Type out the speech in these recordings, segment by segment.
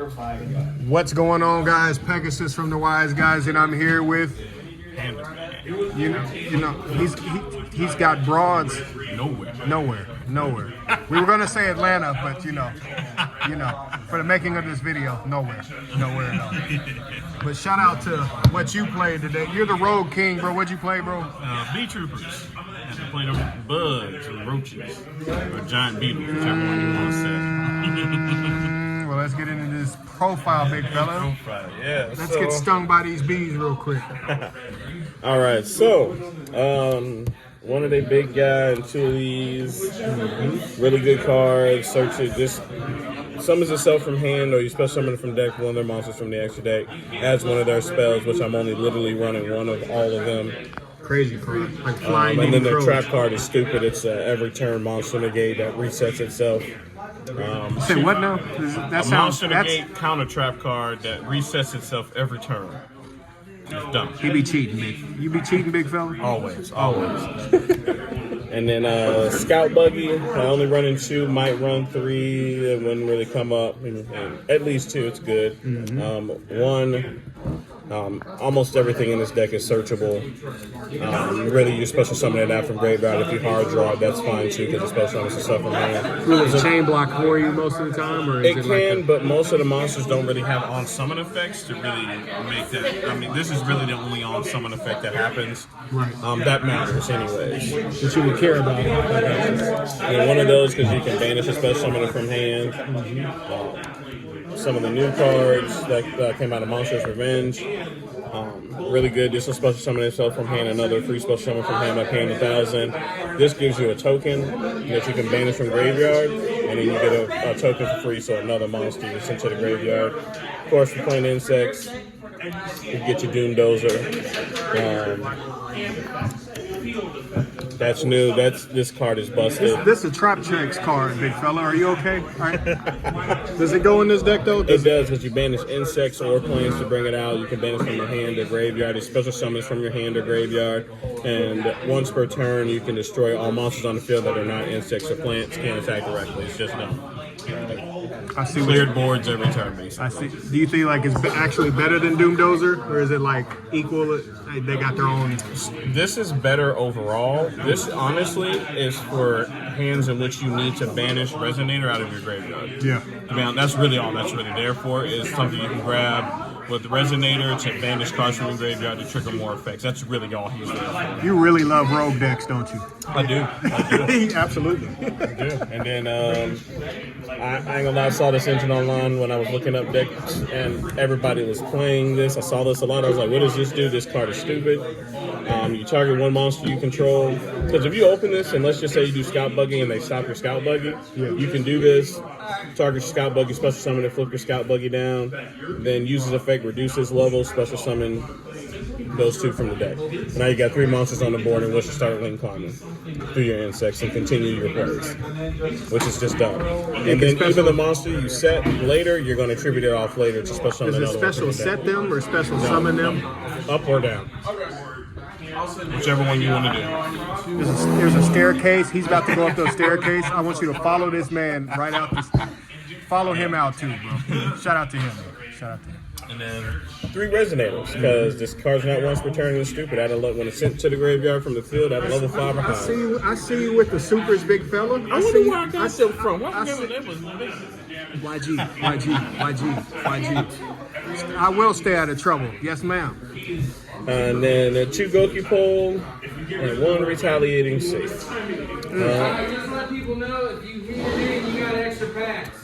What's going on, guys? Pegasus from the Wiseguys, and I'm here with you know he's got broads nowhere. We were gonna say Atlanta, but you know, for the making of this video, nowhere at all. But shout out to what you played today. You're the Rogue King, bro. What'd you play, bro? Beetroopers. I played them bugs or roaches or giant beetles, whichever one you want to say. Well, let's get into this profile, big fella. Yeah. Let's get stung by these bees real quick. All right, so one of the big guy and two of these really good cards. Search it. Just summons itself from hand, or you special summon it from deck. One of their monsters from the extra deck adds one of their spells, which I'm only literally running one of all of them. Crazy card, like flying. And then their crows. trap card is stupid. It's every turn monster negate that resets itself. Say what now? That sounds. Monster negate counter trap card that resets itself every turn. It's dumb. He be cheating, big. You be cheating, big fella. Always. And then Scout Buggy, I only running two, might run three. It wouldn't really come up. And at least two, it's good. One, almost everything in this deck is searchable. Really, you special summon it out from graveyard. If you hard draw it, that's fine too, because the special summons stuff from hand. Will it chain block for you most of the time, or is It it can, like but most of the monsters don't really have On summon effects to really make that. I mean, this is really the only on summon effect that happens. right? that matters anyways. That you would care about. And one of those, because you can banish a special summoner from hand. Some of the new cards that came out of Monsters Revenge, really good. This will special summon itself from hand, another free special summon from hand by paying 1,000. This gives you a token that you can banish from graveyard, and then you get a token for free, so another monster you send to the graveyard. Of course, for playing insects, you get your Doom Dozer. That's new. This card is busted. This is a trap checks card, big fella. Are you okay? All right. Does it go in this deck though? It does, but you banish insects or planes to bring it out. You can banish from your hand or graveyard. It special summons from your hand or graveyard. And once per turn, you can destroy all monsters on the field that are not insects or plants. Can't attack directly. It's just done. I see. Cleared boards every turn, basically. I see. Do you think like it's actually better than Doom Dozer, or is it like equal? They got their own. This is better overall. This honestly is for hands in which you need to banish Resonator out of your graveyard. Yeah. I mean, that's really all that's really there for, is something you can grab with the Resonator to banish cards from your graveyard to trigger more effects. That's really all he's there for. You really love rogue decks, don't you? I do. Absolutely. I do. And then I ain't gonna lie, I saw this engine online when I was looking up decks, and everybody was playing this. I saw this a lot. I was like, what does this do? This card is stupid. You target one monster you control. Because if you open this, and let's just say you do Scout Buggy and they stop your Scout Buggy, you can do this. Target your Scout Buggy, special summon it, flip your Scout Buggy down, then use his effect, reduce his level, special summon those two from the deck. Now you got three monsters on the board in which to start link climbing through your insects and continue your plays, which is just dumb. And then even the monster you set later, you're going to tribute it off later to special summon Is it another special one from the set deck. them or special summon them? Up or down. Whichever one you want to do. There's a staircase. He's about to go up the staircase. I want you to follow this man right out this. Follow him out too, bro. Shout out to him. Shout out to him. And then Three Resonators, because this card's not once per turn and stupid. When it's sent to the graveyard from the field, at a level 5 or higher. I see you with the supers, big fella. I wonder where I got them from. What I that see- was YG. I will stay out of trouble. Yes, ma'am. And then a 2 Goku pole and 1 retaliating safe. Just let people know, if you hear your name, you got extra packs.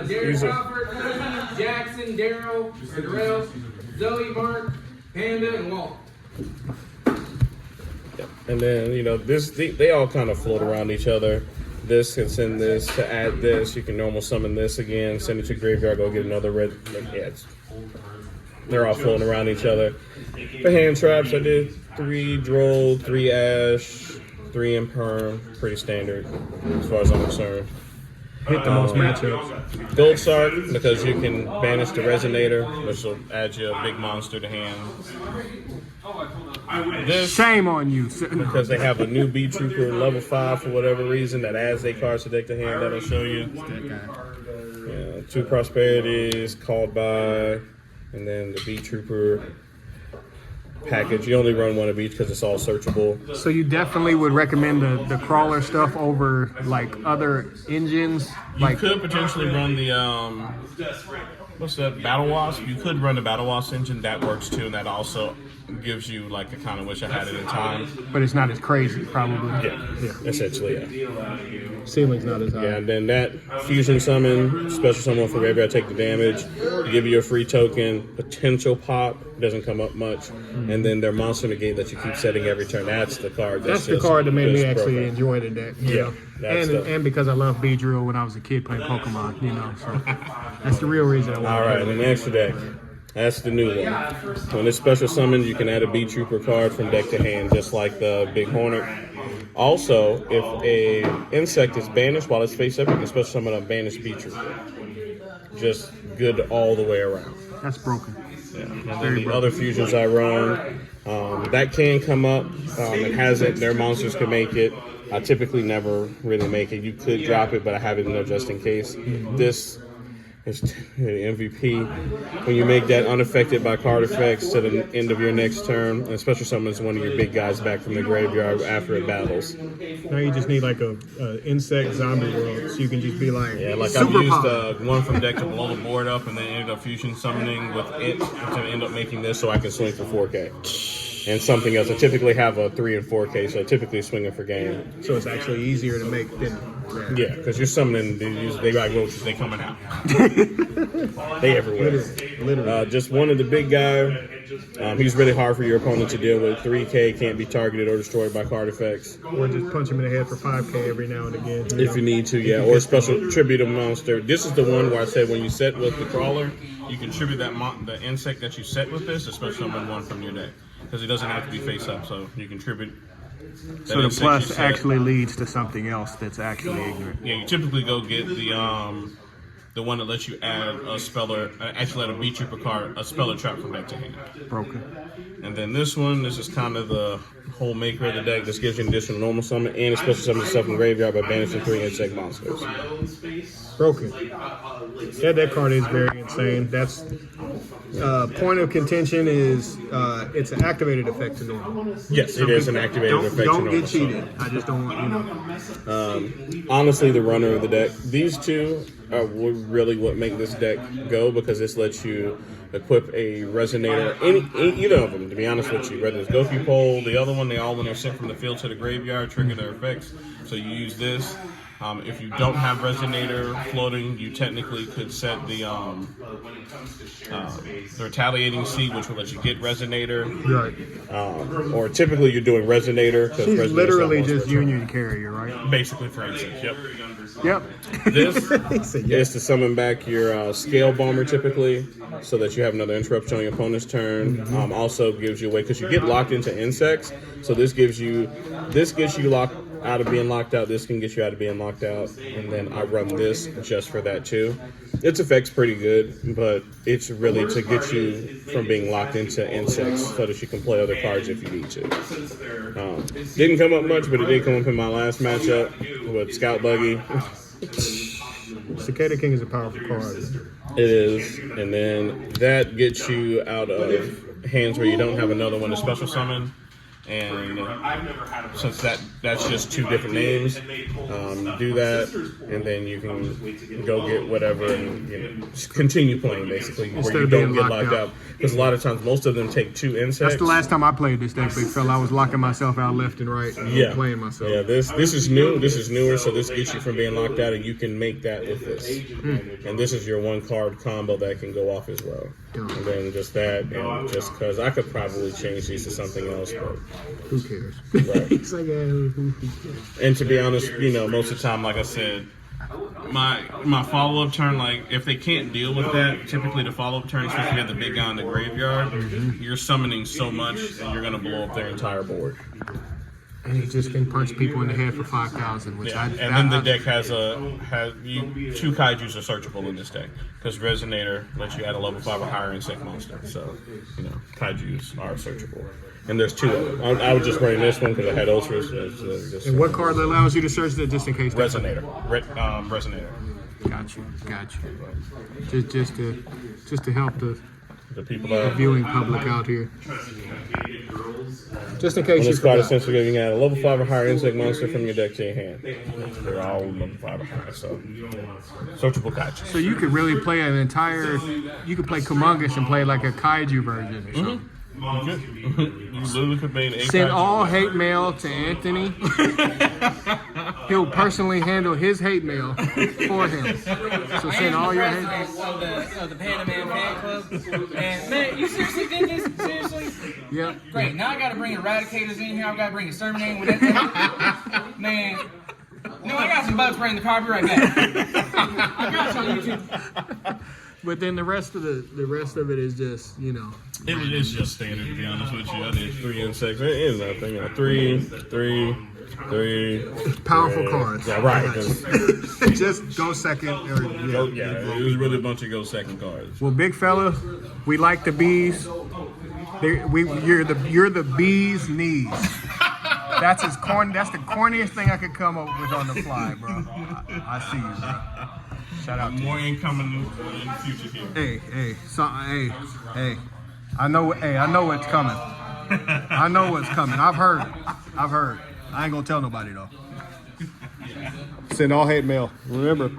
Derek Crawford, Jackson, Darrell, Zoe, Mark, Panda, and Walt. And then, they all kind of float around each other. This can send this to add this. You can normal summon this again, send it to graveyard, go get another red. They're all floating around each other. For hand traps, I did 3 Droll, 3 Ash, 3 Imperm. Pretty standard as far as I'm concerned. Hit the most matchups. Gold Sark, because you can banish the Resonator, which will add you a big monster to hand. This, Shame on you. because they have a new Beetrooper level 5 for whatever reason that adds 8 cards to deck to hand, that'll show you. Yeah, 2 Prosperities, Called By, and then the Beetrooper package. You only run one of each because it's all searchable. So you definitely would recommend the crawler stuff over like other engines? You Like could potentially run the what's that, Battle Wasp? You could run the Battle Wasp engine. That works too, and that also gives you like a kind of wish I had it in time. but it's not as crazy, probably. Yeah. Essentially, yeah. Ceiling's not as high. Yeah, and then that fusion summon, special summon for graveyard, take the damage, give you a free token, potential pop, doesn't come up much, and then their monster negate that you keep setting every turn. That's the card. That's the card that made me actually broken. enjoy the deck. You Yeah, know? that's and because I loved Beedrill when I was a kid playing Pokemon, you know. So that's the real reason I wanted All right, to the play. next deck. That's the new one. When it's special summoned, you can add a Beetrooper card from deck to hand, just like the Big Hornet. Also, if a insect is banished while it's face up, you can special summon a banished Beetrooper. Just good all the way around. That's broken. Yeah. And then the other fusions I run, that can come up. It hasn't. Their monsters can make it. I typically never really make it. You could drop it, but I have it in there just in case. This is MVP. When you make that unaffected by card effects to the end of your next turn, and special summons one of your big guys back from the graveyard after it battles. Now you just need like a insect zombie world, so you can just be like, Yeah, like super I've used pop. one from deck to blow the board up, and then ended up fusion summoning with it to end up making this so I can swing for 4K. And something else. I typically have a 3 and 4K, so I typically swinging for game. So it's actually easier to make than. Yeah, because you're summoning they like roaches, they coming out. They everywhere. Literally. Just one of the big guy. He's really hard for your opponent to deal with. 3K, can't be targeted or destroyed by card effects. Or just punch him in the head for 5K every now and again. If you need to, yeah. Or a special tribute a monster. This is the one where I said when you set with the crawler, You can tribute the insect that you set with this, especially summon one from your deck, because it doesn't have to be face up. So you can tribute. that So the insect you plus set. actually leads to something else that's actually ignorant. Yeah, you typically go get the one that lets you add a speller, actually add a Beetrooper card, a speller trap from deck to hand. Broken. And then this is kind of the whole maker of the deck. This gives you an additional normal summon and a special summon yourself from graveyard by banishing 3 insect monsters. Broken. Yeah, that card is very insane. That's point of contention is it's an activated effect to normal. Yes, it is an activated effect. to Don't normal get cheated. I just don't want, you know. Honestly, the runner of the deck. These two are really what make this deck go, because this lets you equip a resonator, either of them, to be honest with you. Whether it's Gofi Pole, the other one, they all, when they're sent from the field to the graveyard, trigger their effects. So you use this. If you don't have resonator floating, you technically could set the retaliating seed, which will let you get resonator. Right. Or typically you're doing resonator. 'Cause She's resonator's literally not once just per turn. union carrier, right? Basically for insects, yep. Yep. This He said, yes. is to summon back your scale bomber typically, so that you have another interruption on your opponent's turn. Also gives you a way, because you get locked into insects, so this gets you locked out of being locked out. This can get you out of being locked out, and then I run this just for that too. Its effect's pretty good, but it's really to get you from being locked into insects so that you can play other cards if you need to. Didn't come up much, but it did come up in my last matchup with Scout Buggy. Cicada King is a powerful card. It is, and then that gets you out of hands where you don't have another one to special summon. And since that's just 2 different names, do that, and then you can go get whatever and continue playing, basically, Instead where you of don't being get locked locked out. out. Because a lot of times, most of them take 2 insects. That's the last time I played this deck, big fella. I was locking myself out left and right and Yeah, playing myself. Yeah, this is new. This is newer, so this gets you from being locked out, and you can make that with this. And this is your 1-card combo that can go off as well. And then just that, and just because I could probably change these to something else, but Who cares? Right. It's like, who cares? and to be honest, Most of the time, like I said, my follow-up turn, like if they can't deal with that, typically the follow-up turn, especially if you have the big guy in the graveyard, you're summoning so much and you're gonna blow up their entire board. And he just can punch people in the head for 5,000, which Yeah, and then the deck has 2 kaijus are searchable in this deck, because Resonator lets you add a level 5 or higher insect monster. So, kaijus are searchable. and there's 2 of them. I was just running this one because I had ultras. And what card allows you to search that just in case? Resonator. Resonator. Got you. Just to help the people out. viewing public out here. Just in case On you this card, forgot. essentially, you can add a level 5 or higher insect monster from your deck to your hand. They're all level 5 or higher, so searchable gotcha. So you could really play an entire. You could play Kumongous and play like a kaiju version or something. You literally could be an Send all hate mail to Anthony. He'll personally handle his hate mail for him. So send all your hate mail. Of the Panda Man fan club. And man, you seriously did this? Seriously? Yep. Great. Now I gotta bring Eradicators in here. I gotta bring a Sermon with that. Man. No, I got some bug spray in the car. I'll be right back. I got you on YouTube. But then the rest of it is just, you know. It's just standard, to be honest with you. I did 3 insects. It is nothing. 3, 3, 3. Powerful cards. Yeah, right. Just go second. Yeah, it was really a bunch of go second cards. Well, big fella, we like the bees. You're the bee's knees. That's as corny. That's the corniest thing I could come up with on the fly, bro. I see you, bro. Shout out to more you. incoming in the future here. Hey. I know what's coming. I know what's coming. I've heard. I ain't gonna tell nobody though. Send all hate mail. Remember.